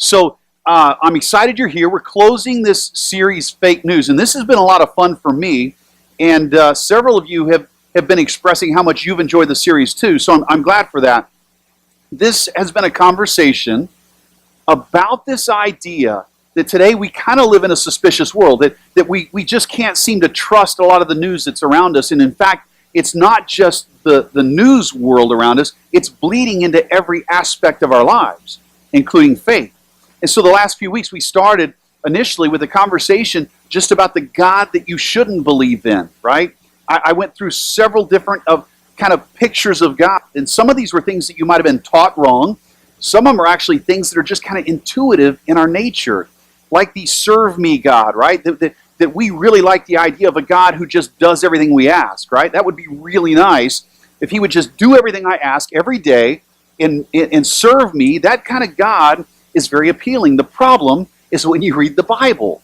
So I'm excited you're here. We're closing this series, Fake News, and this has been a lot of fun for me. And several of you have been expressing how much you've enjoyed the series too, so I'm glad for that. This has been a conversation about this idea that today we kind of live in a suspicious world, that we just can't seem to trust a lot of the news that's around us. And in fact, it's not just the news world around us, it's bleeding into every aspect of our lives, including faith. And so the last few weeks we started initially with a conversation just about the God that you shouldn't believe in, right? I went through several different kind of pictures of God, and some of these were things that you might have been taught wrong. Some of them are actually things that are just kind of intuitive in our nature, like the serve me God, right? That we really like the idea of a God who just does everything we ask, right? That would be really nice if he would just do everything I ask every day and serve me. That kind of God is very appealing. The problem is when you read the Bible.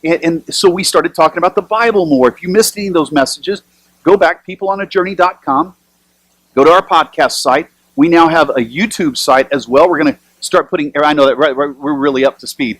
And so we started talking about the Bible more. If you missed any of those messages, go back, peopleonajourney.com. Go to our podcast site. We now have a YouTube site as well. We're going to start putting, I know that we're really up to speed.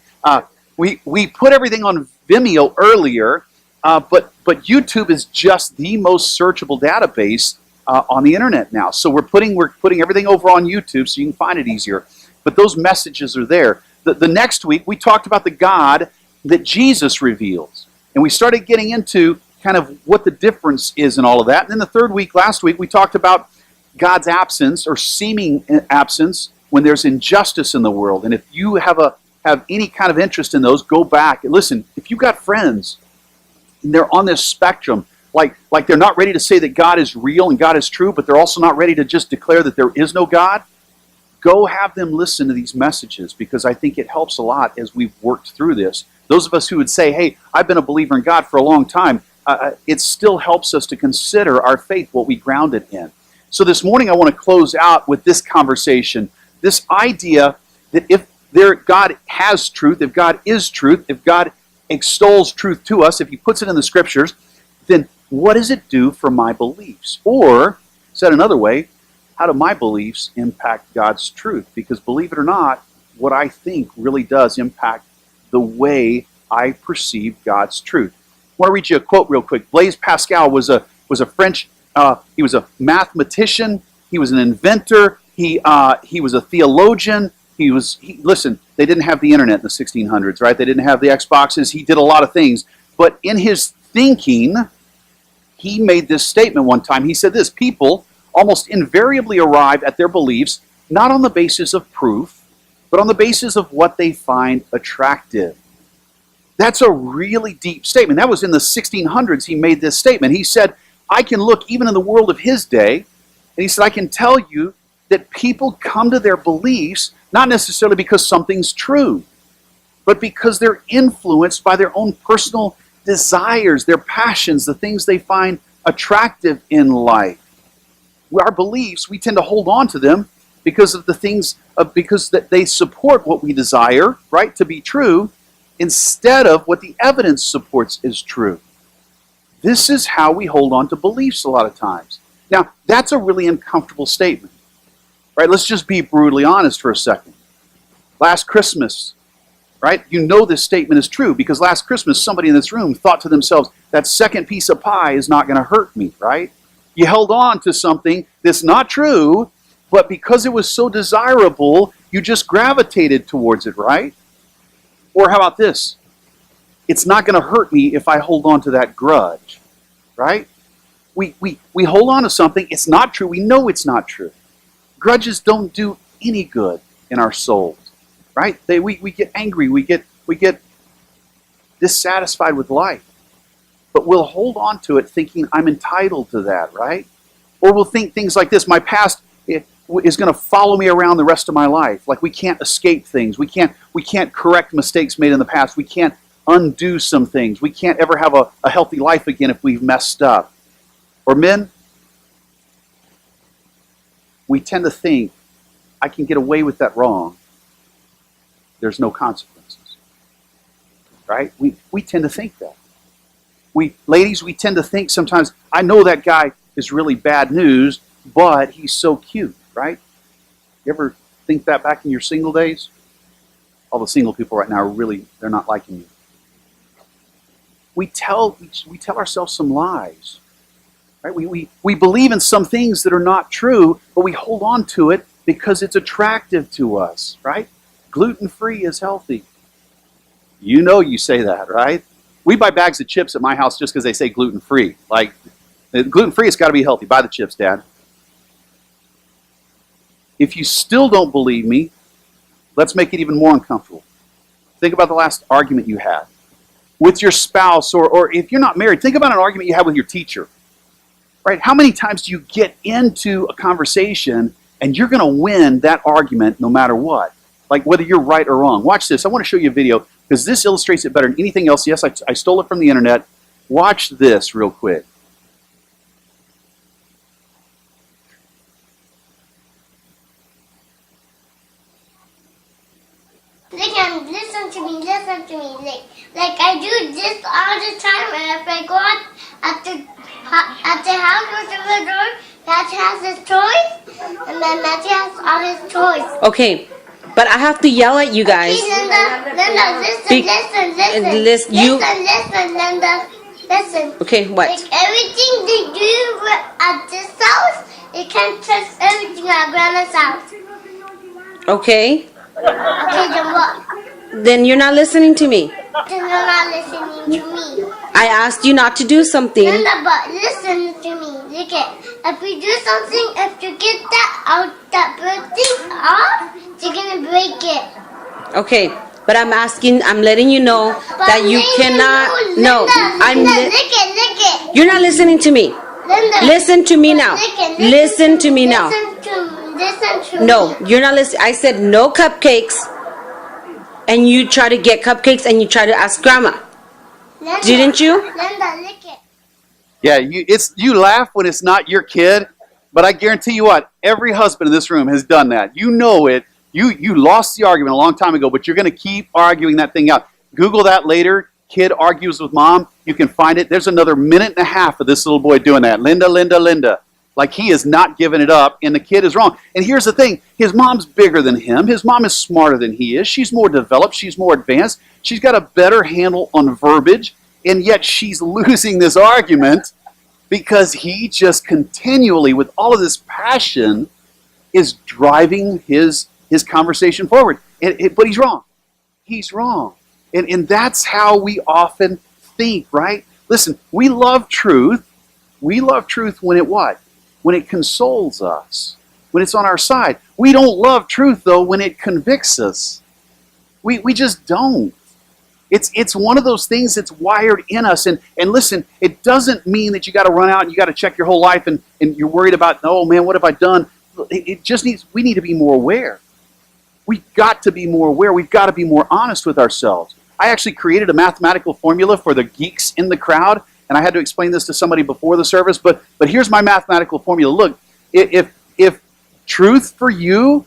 We put everything on Vimeo earlier, but YouTube is just the most searchable database on the internet now. So we're putting everything over on YouTube so you can find it easier. But those messages are there. The next week, we talked about the God that Jesus reveals. And we started getting into kind of what the difference is in all of that. And then the third week, last week, we talked about God's absence or seeming absence when there's injustice in the world. And if you have any kind of interest in those, go back and listen. If you've got friends and they're on this spectrum, like they're not ready to say that God is real and God is true, but they're also not ready to just declare that there is no God, go have them listen to these messages, because I think it helps a lot as we've worked through this. Those of us who would say, hey, I've been a believer in God for a long time, it still helps us to consider our faith, what we ground it in. So this morning I want to close out with this conversation, this idea that if God has truth, if God is truth, if God extols truth to us, if he puts it in the scriptures, then what does it do for my beliefs? Or, said another way, how do my beliefs impact God's truth? Because believe it or not, what I think really does impact the way I perceive God's truth. I want to read you a quote real quick. Blaise Pascal was a French, he was a mathematician, he was an inventor, he was a theologian, listen, they didn't have the internet in the 1600s, right? They didn't have the Xboxes, he did a lot of things. But in his thinking, he made this statement one time. He said this: people almost invariably arrive at their beliefs not on the basis of proof, but on the basis of what they find attractive. That's a really deep statement. That was in the 1600s he made this statement. He said, I can look even in the world of his day, and he said, I can tell you that people come to their beliefs not necessarily because something's true, but because they're influenced by their own personal desires, their passions, the things they find attractive in life. Our beliefs, we tend to hold on to them because of the things, because that they support what we desire, right, to be true, instead of what the evidence supports is true. This is how we hold on to beliefs a lot of times. Now, that's a really uncomfortable statement, right? Let's just be brutally honest for a second. Last Christmas, right? You know this statement is true because last Christmas somebody in this room thought to themselves, that second piece of pie is not going to hurt me, right? You held on to something that's not true, but because it was so desirable, you just gravitated towards it, right? Or how about this? It's not going to hurt me if I hold on to that grudge, right? We hold on to something, it's not true, we know it's not true. Grudges don't do any good in our souls, right? We get angry, we get dissatisfied with life. But we'll hold on to it thinking I'm entitled to that, right? Or we'll think things like this: my past is going to follow me around the rest of my life. Like we can't escape things. We can't correct mistakes made in the past. We can't undo some things. We can't ever have a healthy life again if we've messed up. Or men, we tend to think, I can get away with that wrong. There's no consequences, right? We tend to think that. Ladies, we tend to think sometimes, I know that guy is really bad news, but he's so cute, right? You ever think that back in your single days? All the single people right now are really, they're not liking you. We tell ourselves some lies. Right? We believe in some things that are not true, but we hold on to it because it's attractive to us, right? Gluten-free is healthy. You know you say that, right? We buy bags of chips at my house just because they say gluten-free. Like, gluten-free, it's got to be healthy. Buy the chips, Dad. If you still don't believe me, let's make it even more uncomfortable. Think about the last argument you had with your spouse, or if you're not married, think about an argument you had with your teacher. Right? How many times do you get into a conversation and you're going to win that argument no matter what? Like whether you're right or wrong. Watch this. I want to show you a video because this illustrates it better than anything else. Yes, I stole it from the internet. Watch this real quick. Listen to me. Like I do this all the time, and if I go out at the house with the door, Matthew has his toys, and then Matthew has all his toys. Okay, but I have to yell at you guys. Okay, Linda, listen, Linda, listen. Okay, what? Like everything they do at this house, you can't trust everything at Grandma's house. Okay. Okay, then what? Then you're not listening to me. Then you're not listening to me. I asked you not to do something. Linda, but listen to me. Look at, if we do something, if you get that birthday off, you're gonna break it. Okay, but I'm letting you know But that you cannot. Linda, No, lick it. You're not listening to me. Linda, Listen to me now. Listen to me now. Listen to No, me. you're not listening. I said no cupcakes, and you try to get cupcakes, and you try to ask Grandma. Linda, Didn't you? Linda, lick it. Yeah, you laugh when it's not your kid, but I guarantee you what, every husband in this room has done that. You know it. You lost the argument a long time ago, but you're going to keep arguing that thing out. Google that later. Kid argues with mom. You can find it. There's another minute and a half of this little boy doing that. Linda. Like he is not giving it up, and the kid is wrong. And here's the thing. His mom's bigger than him. His mom is smarter than he is. She's more developed. She's more advanced. She's got a better handle on verbiage, and yet she's losing this argument because he just continually, with all of this passion, is driving his conversation forward. But he's wrong. He's wrong. And that's how we often think, right? Listen, we love truth. We love truth when it what? When it consoles us, when it's on our side. We don't love truth, though, when it convicts us. We just don't. It's one of those things that's wired in us. And listen, it doesn't mean that you got to run out and you got to check your whole life and you're worried about, oh man, what have I done? We need to be more aware. We've got to be more aware. We've got to be more honest with ourselves. I actually created a mathematical formula for the geeks in the crowd, and I had to explain this to somebody before the service, but here's my mathematical formula. Look, if truth for you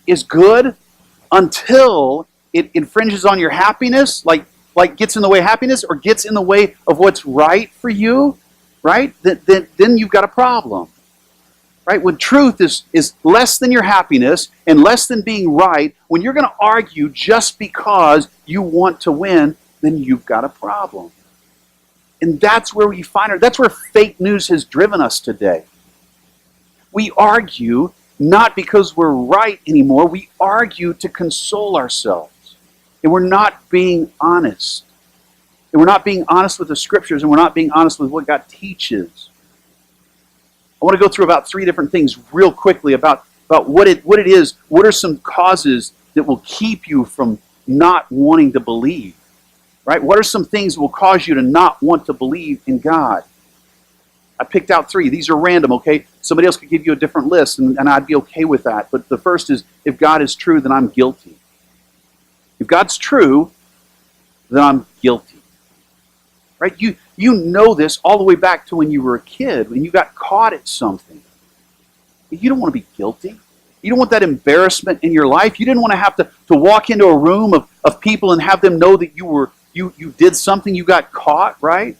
is good until it infringes on your happiness, like gets in the way of happiness or gets in the way of what's right for you, right? Then you've got a problem. Right? When truth is less than your happiness and less than being right, when you're going to argue just because you want to win, then you've got a problem. And that's where we find that's where fake news has driven us today. We argue not because we're right anymore. We argue to console ourselves. And we're not being honest. And we're not being honest with the scriptures, and we're not being honest with what God teaches. I want to go through about 3 different things real quickly about what it is. What are some causes that will keep you from not wanting to believe? Right? What are some things that will cause you to not want to believe in God? I picked out 3. These are random, okay? Somebody else could give you a different list, and I'd be okay with that. But the first is, if God is true, then I'm guilty. If God's true, then I'm guilty. Right? You know this all the way back to when you were a kid, when you got caught at something. You don't want to be guilty. You don't want that embarrassment in your life. You didn't want to have to walk into a room of people and have them know that you did something, you got caught, right?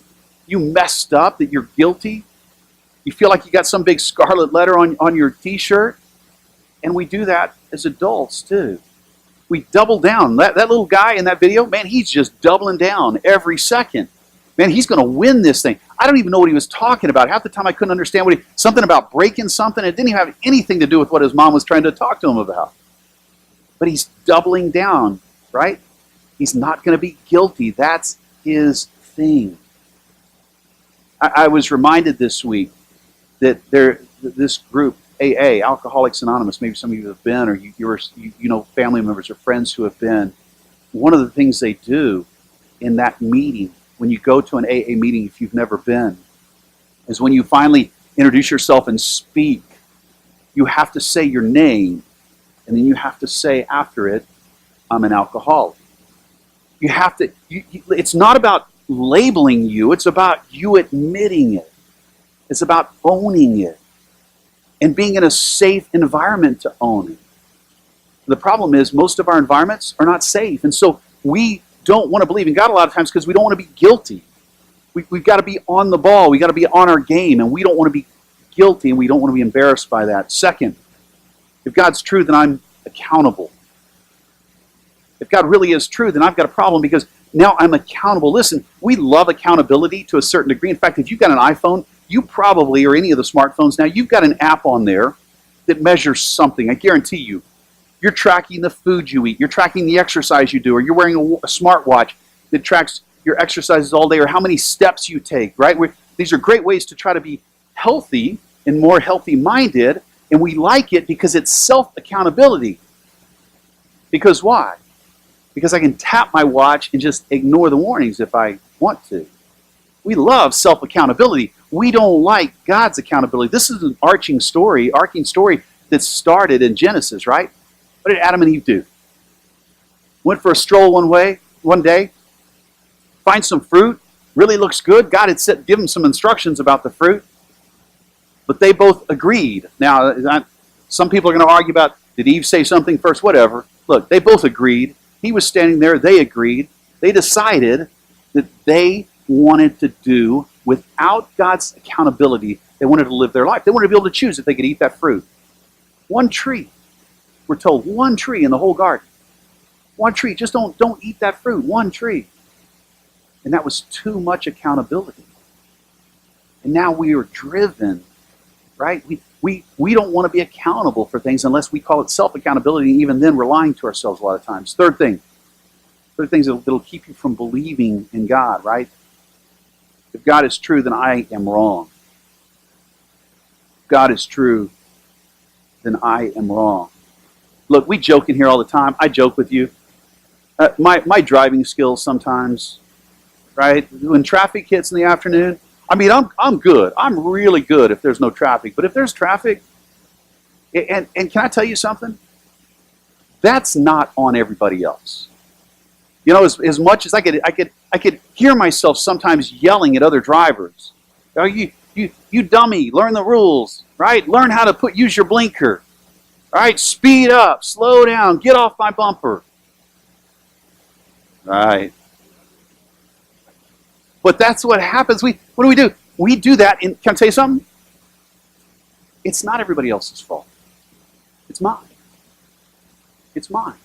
You messed up, that you're guilty. You feel like you got some big scarlet letter on your t-shirt. And we do that as adults too. We double down. That little guy in that video, man, he's just doubling down every second. Man, he's going to win this thing. I don't even know what he was talking about. Half the time I couldn't understand something about breaking something. It didn't even have anything to do with what his mom was trying to talk to him about. But he's doubling down, right? He's not going to be guilty. That's his thing. I was reminded this week that this group, AA, Alcoholics Anonymous, maybe some of you have been, or you know family members or friends who have been. One of the things they do in that meeting, when you go to an AA meeting, if you've never been, is when you finally introduce yourself and speak, you have to say your name, and then you have to say after it, I'm an alcoholic. You have to, it's not about labeling you, it's about you admitting it. It's about owning it and being in a safe environment to own it. The problem is most of our environments are not safe, and so we don't want to believe in God a lot of times because we don't want to be guilty. We've got to be on the ball. We've got to be on our game, and we don't want to be guilty, and we don't want to be embarrassed by that. Second, if God's true, then I'm accountable. If God really is true, then I've got a problem because now I'm accountable. Listen, we love accountability to a certain degree. In fact, if you've got an iPhone, you probably, or any of the smartphones now, you've got an app on there that measures something. I guarantee you. You're tracking the food you eat. You're tracking the exercise you do. Or you're wearing a smartwatch that tracks your exercises all day or how many steps you take, right? These are great ways to try to be healthy and more healthy-minded, and we like it because it's self-accountability. Because why? Because I can tap my watch and just ignore the warnings if I want to. We love self-accountability. We don't like God's accountability. This is an arcing story that started in Genesis, right? What did Adam and Eve do? Went for a stroll one day, find some fruit, really looks good. God had given them some instructions about the fruit, but they both agreed. Now, some people are going to argue about, did Eve say something first? Whatever. Look, they both agreed. He was standing there. They agreed. They decided that they wanted to do without God's accountability. They wanted to live their life. They wanted to be able to choose if they could eat that fruit. One tree. We're told one tree in the whole garden. One tree. Just don't eat that fruit. One tree. And that was too much accountability. And now we are driven, right? We don't want to be accountable for things unless we call it self-accountability, even then relying to ourselves a lot of times. Third thing that'll keep you from believing in God, right? If God is true, then I am wrong. If God is true, then I am wrong. Look, we joke in here all the time. I joke with you. My driving skills sometimes, right? When traffic hits in the afternoon, I mean, I'm good. I'm really good if there's no traffic. But if there's traffic, and can I tell you something? That's not on everybody else. You know, as much as I could hear myself sometimes yelling at other drivers. Oh, you dummy, learn the rules, right? Learn how to use your blinker. All right, speed up, slow down, get off my bumper. Right. But that's what happens. What do? We do that, and can I tell you something? It's not everybody else's fault. It's mine. It's mine.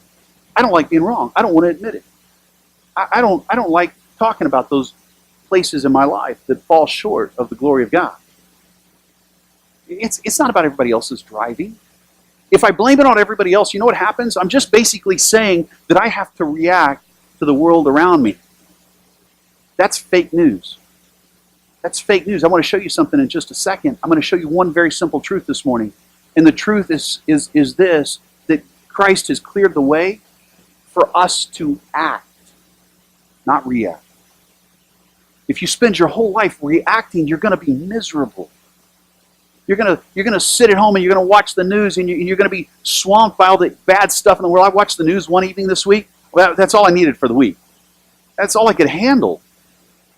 I don't like being wrong. I don't want to admit it. I don't like talking about those places in my life that fall short of the glory of God. It's not about everybody else's driving. If I blame it on everybody else, you know what happens? I'm just basically saying that I have to react to the world around me. That's fake news. That's fake news. I want to show you something in just a second. I'm going to show you one very simple truth this morning. And the truth is this, that Christ has cleared the way for us to act, not react. If you spend your whole life reacting, you're going to be miserable. You're going to sit at home and you're going to watch the news and you're going to be swamped by all the bad stuff in the world. I watched the news one evening this week. Well, that's all I needed for the week. That's all I could handle.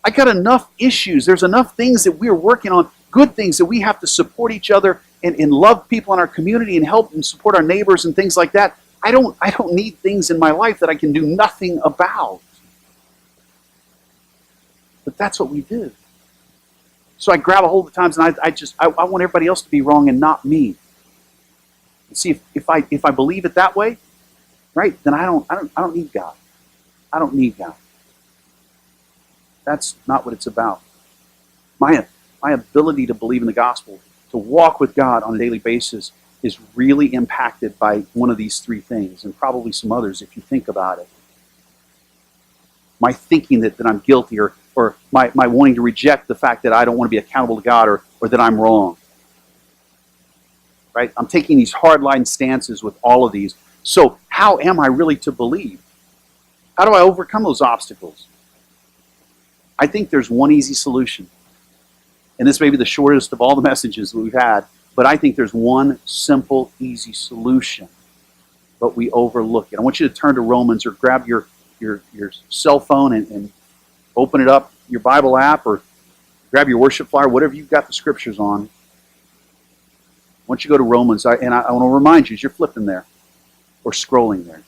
I got enough issues. There's enough things that we're working on, good things that we have to support each other and love people in our community and help and support our neighbors and things like that. I don't need things in my life that I can do nothing about. But that's what we do. So I grab a hold of times and I want everybody else to be wrong and not me. See, if I believe it that way, right? Then I don't need God. I don't need God. That's not what it's about. My ability to believe in the gospel, to walk with God on a daily basis, is really impacted by one of these three things, and probably some others if you think about it. My thinking that I'm guilty, or my wanting to reject the fact that I don't want to be accountable to God, or that I'm wrong. Right? I'm taking these hardline stances with all of these. So how am I really to believe? How do I overcome those obstacles? I think there's one easy solution. And this may be the shortest of all the messages that we've had, but I think there's one simple, easy solution, but we overlook it. I want you to turn to Romans, or grab your cell phone and open it up, your Bible app, or grab your worship flyer, whatever you've got the scriptures on. I want you to go to Romans, and I want to remind you as you're flipping there or scrolling there.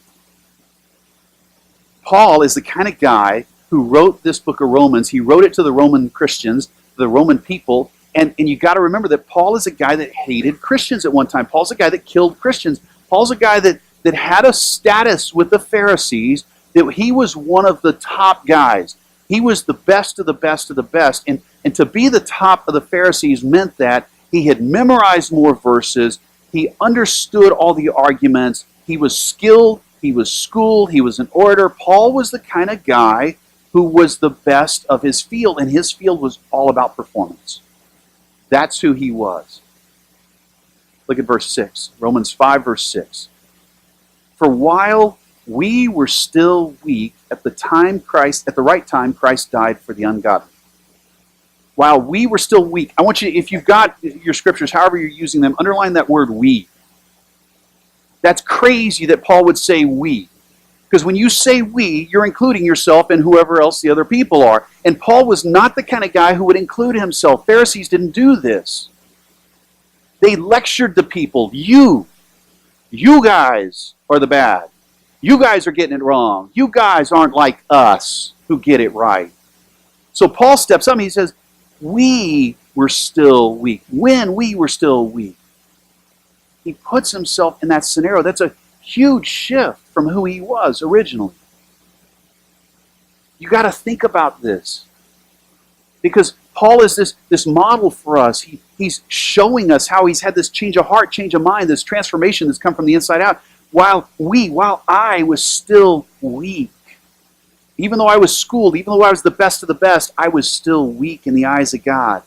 Paul is the kind of guy who wrote this book of Romans. He wrote it to the Roman Christians, the Roman people, and you got to remember that Paul is a guy that hated Christians at one time. Paul's a guy that killed Christians. Paul's a guy that had a status with the Pharisees, that he was one of the top guys. He was the best of the best of the best. And to be the top of the Pharisees meant that he had memorized more verses, he understood all the arguments, he was skilled, he was schooled, he was an orator. Paul was the kind of guy who was the best of his field, and his field was all about performance. That's who he was. Look at verse 6, Romans 5, verse 6. For while we were still weak, at the right time, Christ died for the ungodly. While we were still weak, I want you, if you've got your scriptures, however you're using them, underline that word we. That's crazy that Paul would say we. Because when you say we, you're including yourself and whoever else the other people are. And Paul was not the kind of guy who would include himself. Pharisees didn't do this. They lectured the people. You guys are the bad. You guys are getting it wrong. You guys aren't like us who get it right. So Paul steps up and he says, we were still weak. When we were still weak. He puts himself in that scenario. That's a huge shift from who he was originally. You got to think about this. Because Paul is this model for us. He's showing us how he's had this change of heart, change of mind, this transformation that's come from the inside out. While I was still weak. Even though I was schooled, even though I was the best of the best, I was still weak in the eyes of God.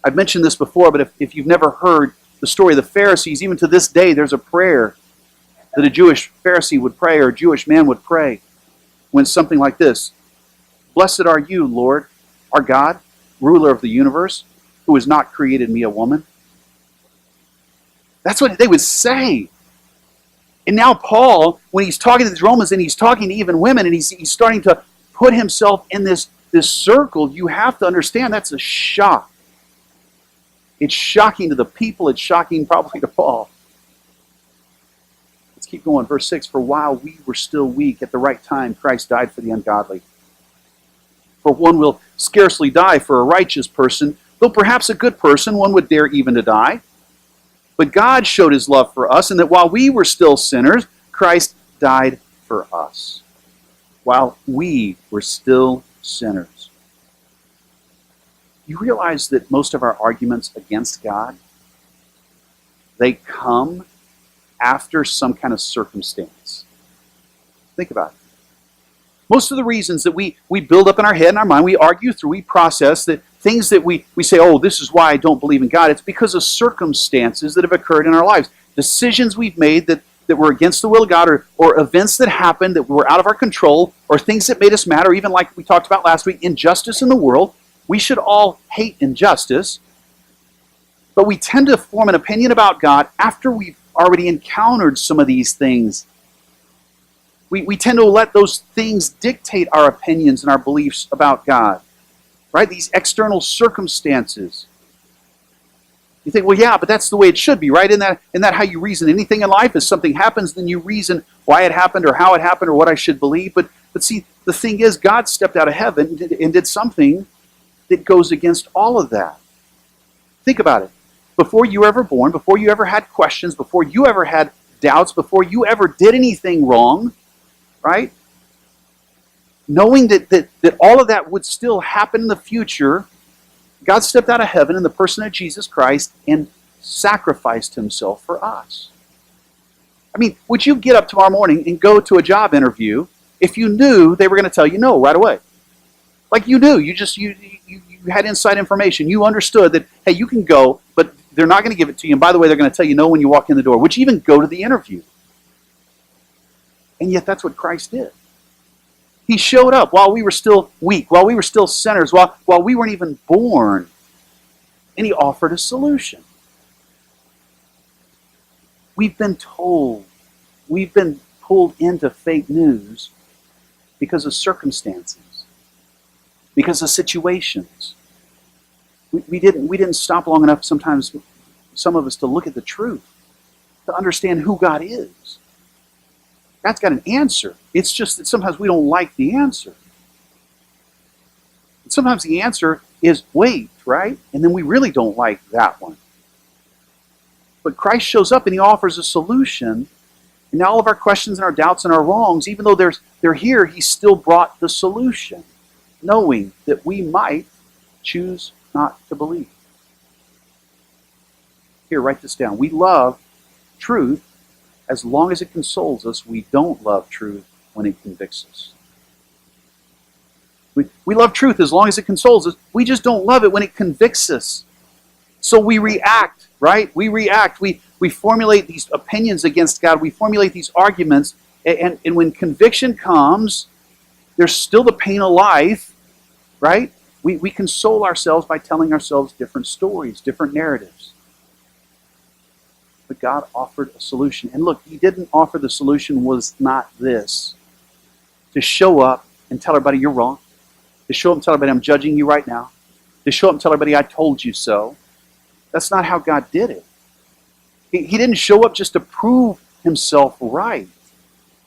I've mentioned this before, but if you've never heard the story of the Pharisees, even to this day, there's a prayer that a Jewish Pharisee would pray, or a Jewish man would pray, when something like this: Blessed are you, Lord, our God, ruler of the universe, who has not created me a woman. That's what they would say. And now Paul, when he's talking to these Romans, and he's talking to even women, and he's starting to put himself in this circle, you have to understand that's a shock. It's shocking to the people. It's shocking probably to Paul. Let's keep going. Verse 6, for while we were still weak, at the right time, Christ died for the ungodly. For one will scarcely die for a righteous person, though perhaps a good person, one would dare even to die. But God showed his love for us, and that while we were still sinners, Christ died for us. While we were still sinners. You realize that most of our arguments against God, they come after some kind of circumstance. Think about it. Most of the reasons that we build up in our head and our mind, we argue through, we process, that things that we say, oh, this is why I don't believe in God, it's because of circumstances that have occurred in our lives. Decisions we've made that were against the will of God, or events that happened that were out of our control, or things that made us mad, or even like we talked about last week, injustice in the world. We should all hate injustice, but we tend to form an opinion about God after we've already encountered some of these things. We tend to let those things dictate our opinions and our beliefs about God. Right? These external circumstances. You think, well, yeah, but that's the way it should be, right? Isn't that how you reason anything in life? If something happens, then you reason why it happened, or how it happened, or what I should believe. But see, the thing is, God stepped out of heaven and did something that goes against all of that. Think about it. Before you were ever born, before you ever had questions, before you ever had doubts before you ever did anything wrong, right? Knowing that all of that would still happen in the future, God stepped out of heaven in the person of Jesus Christ and sacrificed himself for us. I mean, would you get up tomorrow morning and go to a job interview if you knew they were going to tell you no right away? Like you knew, you had inside information. You understood that, hey, you can go, but they're not going to give it to you. And by the way, they're going to tell you no when you walk in the door. Would you even go to the interview? And yet that's what Christ did. He showed up while we were still weak, while we were still sinners, while we weren't even born. And he offered a solution. We've been told, we've been pulled into fake news because of circumstances, because of situations. We didn't stop long enough sometimes, some of us, to look at the truth, to understand who God is. God's got an answer. It's just that sometimes we don't like the answer. And sometimes the answer is wait, right? And then we really don't like that one. But Christ shows up and he offers a solution. And now all of our questions and our doubts and our wrongs, even though they're here, he still brought the solution, knowing that we might choose not to believe. Here, write this down. We love truth as long as it consoles us. We don't love truth when it convicts us. We love truth as long as it consoles us. We just don't love it when it convicts us. So we react, right? We react. We formulate these opinions against God. We formulate these arguments. And when conviction comes, there's still the pain of life, right? We console ourselves by telling ourselves different stories, different narratives. But God offered a solution. And look, he didn't offer the solution was not this. To show up and tell everybody you're wrong. To show up and tell everybody I'm judging you right now. To show up and tell everybody I told you so. That's not how God did it. He didn't show up just to prove himself right.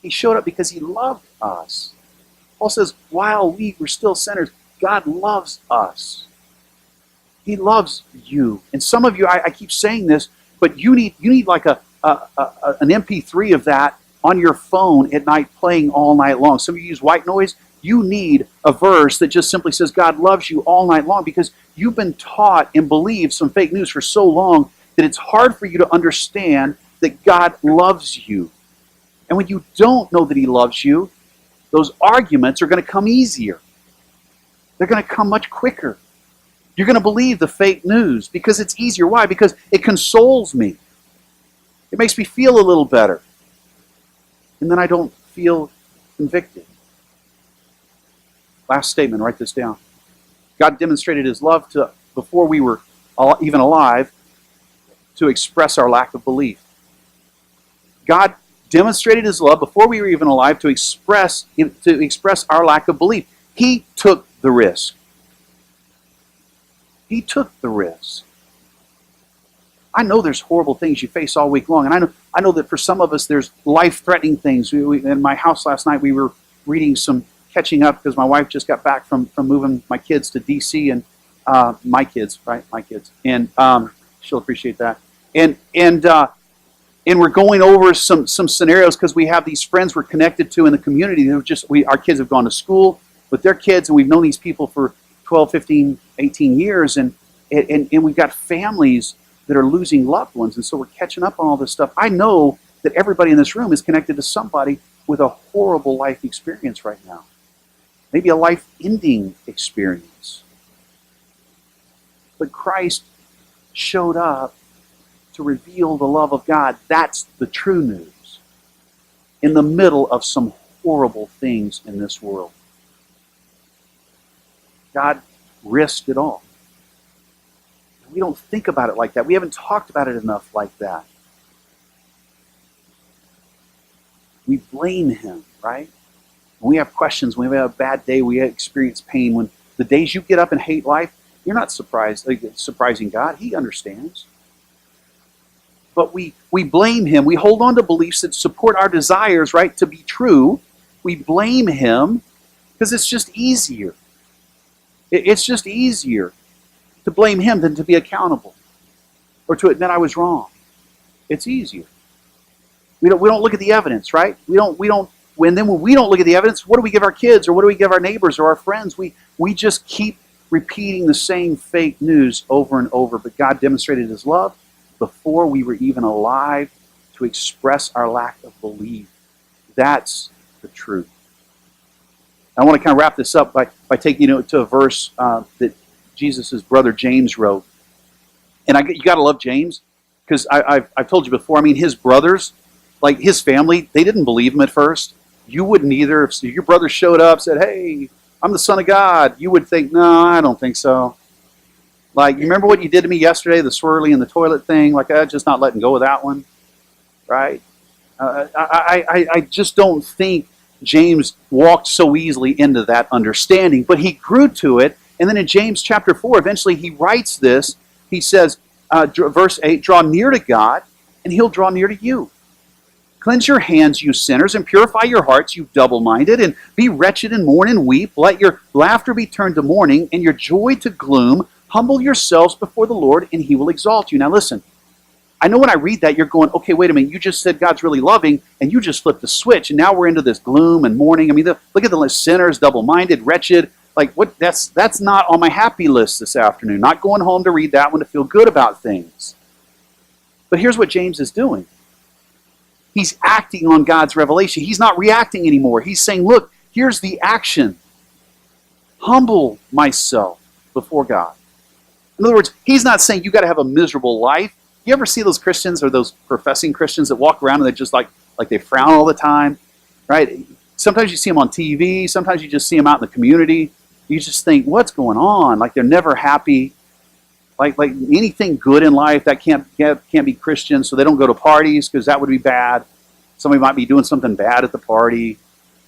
He showed up because he loved us. Paul says, while we were still sinners, God loves us. He loves you. And some of you, I keep saying this, but you need like an MP3 of that on your phone at night playing all night long. Some of you use white noise. You need a verse that just simply says God loves you all night long, because you've been taught and believed some fake news for so long that it's hard for you to understand that God loves you. And when you don't know that he loves you, those arguments are going to come easier. They're going to come much quicker. You're going to believe the fake news because it's easier. Why? Because it consoles me. It makes me feel a little better. And then I don't feel convicted. Last statement, write this down. God demonstrated his love to, before we were even alive, to express our lack of belief. God demonstrated his love before we were even alive to express our lack of belief. He took the risk. He took the risk. I know there's horrible things you face all week long, and I know that for some of us there's life-threatening things. In my house last night we were reading some, catching up, because my wife just got back from moving my kids to D.C. and my kids, and she'll appreciate that. And we're going over some scenarios because we have these friends we're connected to in the community who our kids have gone to school with their kids, and we've known these people for 12, 15, 18 years, and we've got families that are losing loved ones, and so we're catching up on all this stuff. I know that everybody in this room is connected to somebody with a horrible life experience right now. Maybe a life-ending experience. But Christ showed up to reveal the love of God. That's the true news. In the middle of some horrible things in this world. God risked it all. We don't think about it like that. We haven't talked about it enough like that. We blame him, right? When we have questions, when we have a bad day, we experience pain. When the days you get up and hate life, you're not surprising God. He understands. But we blame him. We hold on to beliefs that support our desires, right, to be true. We blame him because it's just easier. It's just easier to blame him than to be accountable or to admit I was wrong. It's easier. We don't look at the evidence, right? When we don't look at the evidence, what do we give our kids, or what do we give our neighbors or our friends? We just keep repeating the same fake news over and over. But God demonstrated his love before we were even alive to express our lack of belief. That's the truth. I want to kind of wrap this up by taking you to a verse that Jesus' brother James wrote. And you got to love James, because I've told you before, I mean, his brothers, like his family, they didn't believe him at first. You wouldn't either. If your brother showed up, said, hey, I'm the Son of God, you would think, no, I don't think so. Like, you remember what you did to me yesterday, the swirly in the toilet thing? Like, I'm just not letting go of that one, right? I just don't think James walked so easily into that understanding, but he grew to it. And then in James chapter 4, eventually he writes this. He says, verse 8, draw near to God, and he'll draw near to you. Cleanse your hands, you sinners, and purify your hearts, you double-minded, and be wretched and mourn and weep. Let your laughter be turned to mourning, and your joy to gloom. Humble yourselves before the Lord, and he will exalt you. Now listen, I know when I read that, you're going, okay, wait a minute, you just said God's really loving, and you just flipped the switch, and now we're into this gloom and mourning. I mean, look at the list: sinners, double-minded, wretched. Like, what? That's not on my happy list this afternoon. Not going home to read that one to feel good about things. But here's what James is doing. He's acting on God's revelation. He's not reacting anymore. He's saying, look, here's the action. Humble myself before God. In other words, he's not saying you got to have a miserable life. You ever see those Christians or those professing Christians that walk around and they just like they frown all the time, right? Sometimes you see them on TV. Sometimes you just see them out in the community. You just think, what's going on? Like they're never happy. Like anything good in life, that can't be Christian, so they don't go to parties because that would be bad. Somebody might be doing something bad at the party.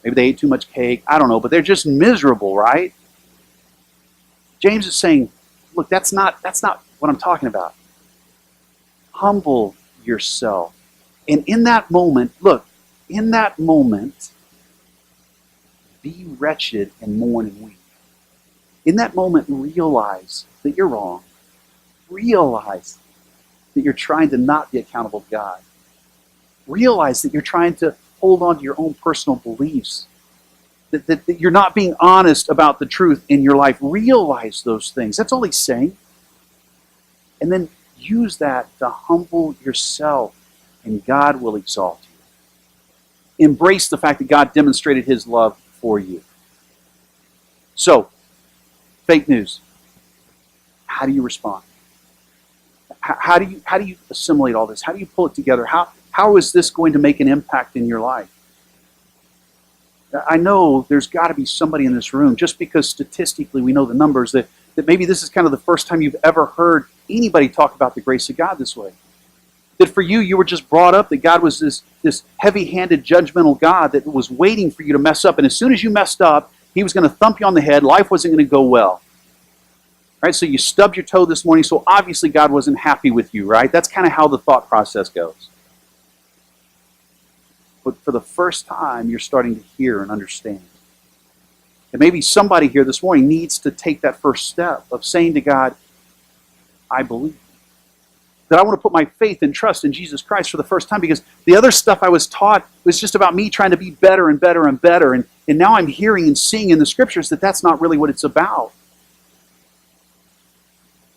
Maybe they ate too much cake. I don't know, but they're just miserable, right? James is saying, look, that's not what I'm talking about. Humble yourself. And in that moment, be wretched and mourn and weep. In that moment, realize that you're wrong. Realize that you're trying to not be accountable to God. Realize that you're trying to hold on to your own personal beliefs. That you're not being honest about the truth in your life. Realize those things. That's all he's saying. And then use that to humble yourself, and God will exalt you. Embrace the fact that God demonstrated his love for you. So, fake news. How do you respond? How do you assimilate all this? How do you pull it together? How is this going to make an impact in your life? I know there's got to be somebody in this room, just because statistically we know the numbers, that maybe this is kind of the first time you've ever heard anybody talk about the grace of God this way. That for you were just brought up that God was this heavy-handed, judgmental God that was waiting for you to mess up, and as soon as you messed up, he was going to thump you on the head. Life wasn't going to go well. Right, so you stubbed your toe this morning, so obviously God wasn't happy with you, right? That's kind of how the thought process goes. But for the first time, you're starting to hear and understand. And maybe somebody here this morning needs to take that first step of saying to God, I believe. That I want to put my faith and trust in Jesus Christ for the first time, because the other stuff I was taught was just about me trying to be better and better and better. And now I'm hearing and seeing in the scriptures that that's not really what it's about.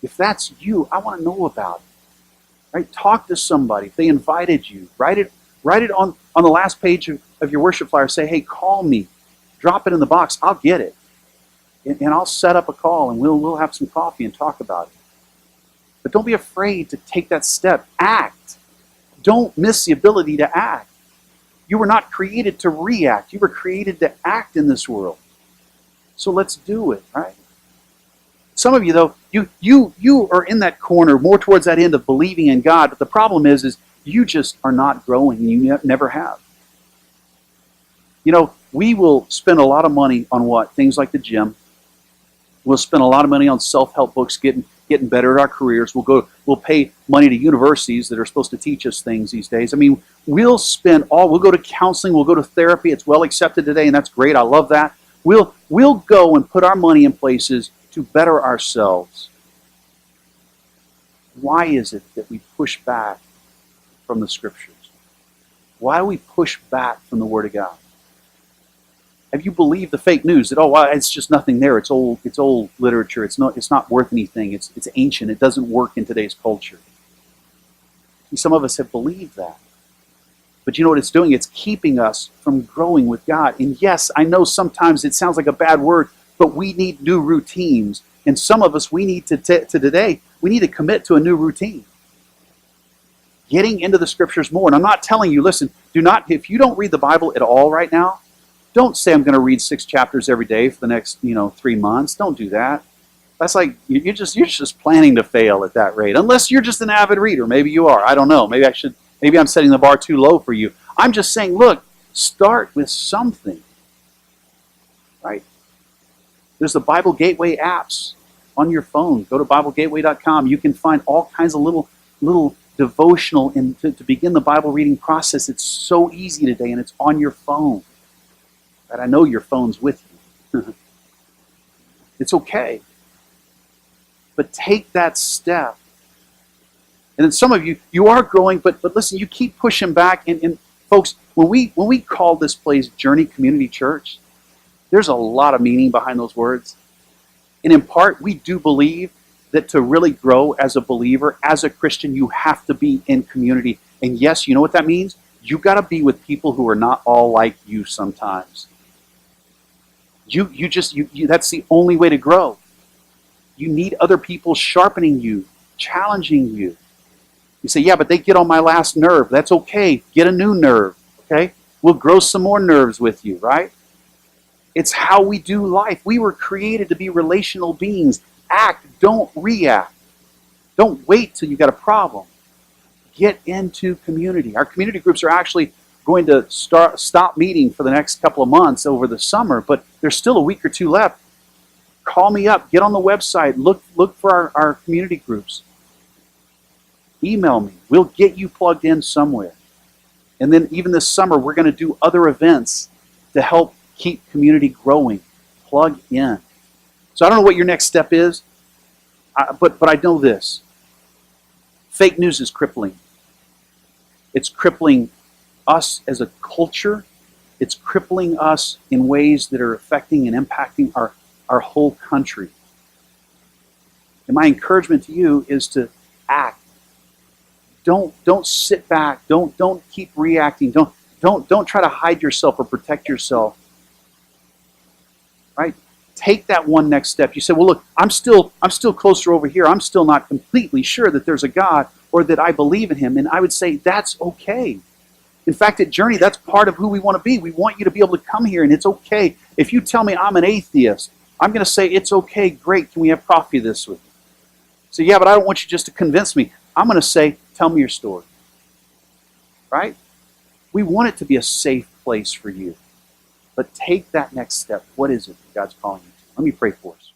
If that's you, I want to know about it. Right? Talk to somebody. If they invited you, write it on the last page of your worship flyer. Say, hey, call me. Drop it in the box. I'll get it. And I'll set up a call, and we'll have some coffee and talk about it. But don't be afraid to take that step. Act. Don't miss the ability to act. You were not created to react. You were created to act in this world. So let's do it, right? Some of you, though, you are in that corner, more towards that end of believing in God. But the problem is you just are not growing, and you never have. You know, we will spend a lot of money on what? Things like the gym. We'll spend a lot of money on self-help books, getting better at our careers. We'll pay money to universities that are supposed to teach us things these days. I mean, we'll go to counseling, we'll go to therapy. It's well accepted today, and that's great. I love that. We'll go and put our money in places to better ourselves. Why is it that we push back from the scriptures? Why do we push back from the Word of God? Have you believed the fake news that, oh, well, it's just nothing there. It's old literature. It's not worth anything. It's ancient. It doesn't work in today's culture. See, some of us have believed that. But you know what it's doing? It's keeping us from growing with God. And yes, I know sometimes it sounds like a bad word, but we need new routines. And some of us, we need we need to commit to a new routine. Getting into the Scriptures more. And I'm not telling you, listen, if you don't read the Bible at all right now, don't say I'm going to read 6 chapters every day for the next 3 months. Don't do that. That's like you're just planning to fail at that rate. Unless you're just an avid reader. Maybe you are. I don't know. Maybe I'm setting the bar too low for you. I'm just saying, look, start with something. Right? There's the Bible Gateway apps on your phone. Go to BibleGateway.com. You can find all kinds of little devotional to begin the Bible reading process. It's so easy today, and it's on your phone. Right? I know your phone's with you. It's okay. But take that step. And then some of you are growing, but listen, you keep pushing back. And folks, when we call this place Journey Community Church, there's a lot of meaning behind those words. And in part, we do believe that to really grow as a believer, as a Christian, you have to be in community. And yes, you know what that means? You got to be with people who are not all like you sometimes. That's the only way to grow. You need other people sharpening you, challenging you. You say, yeah, but they get on my last nerve. That's okay. Get a new nerve, okay? We'll grow some more nerves with you, right? It's how we do life. We were created to be relational beings. Act, don't react. Don't wait till you got a problem. Get into community. Our community groups are actually going to stop meeting for the next couple of months over the summer, but there's still a week or 2 left. Call me up. Get on the website. Look for our community groups. Email me. We'll get you plugged in somewhere. And then even this summer, we're going to do other events to help keep community growing. Plug in. So I don't know what your next step is, but I know this. Fake news is crippling. It's crippling us as a culture. It's crippling us in ways that are affecting and impacting our whole country. And my encouragement to you is to act. Don't sit back. Don't keep reacting. Don't try to hide yourself or protect yourself. Right? Take that one next step. You say, well, look, I'm still closer over here. I'm still not completely sure that there's a God or that I believe in Him. And I would say that's okay. In fact, at Journey, that's part of who we want to be. We want you to be able to come here, and it's okay. If you tell me I'm an atheist, I'm going to say, it's okay, great, can we have coffee this week? So, yeah, but I don't want you just to convince me. I'm going to say, tell me your story. Right? We want it to be a safe place for you. But take that next step. What is it that God's calling you to? Let me pray for us.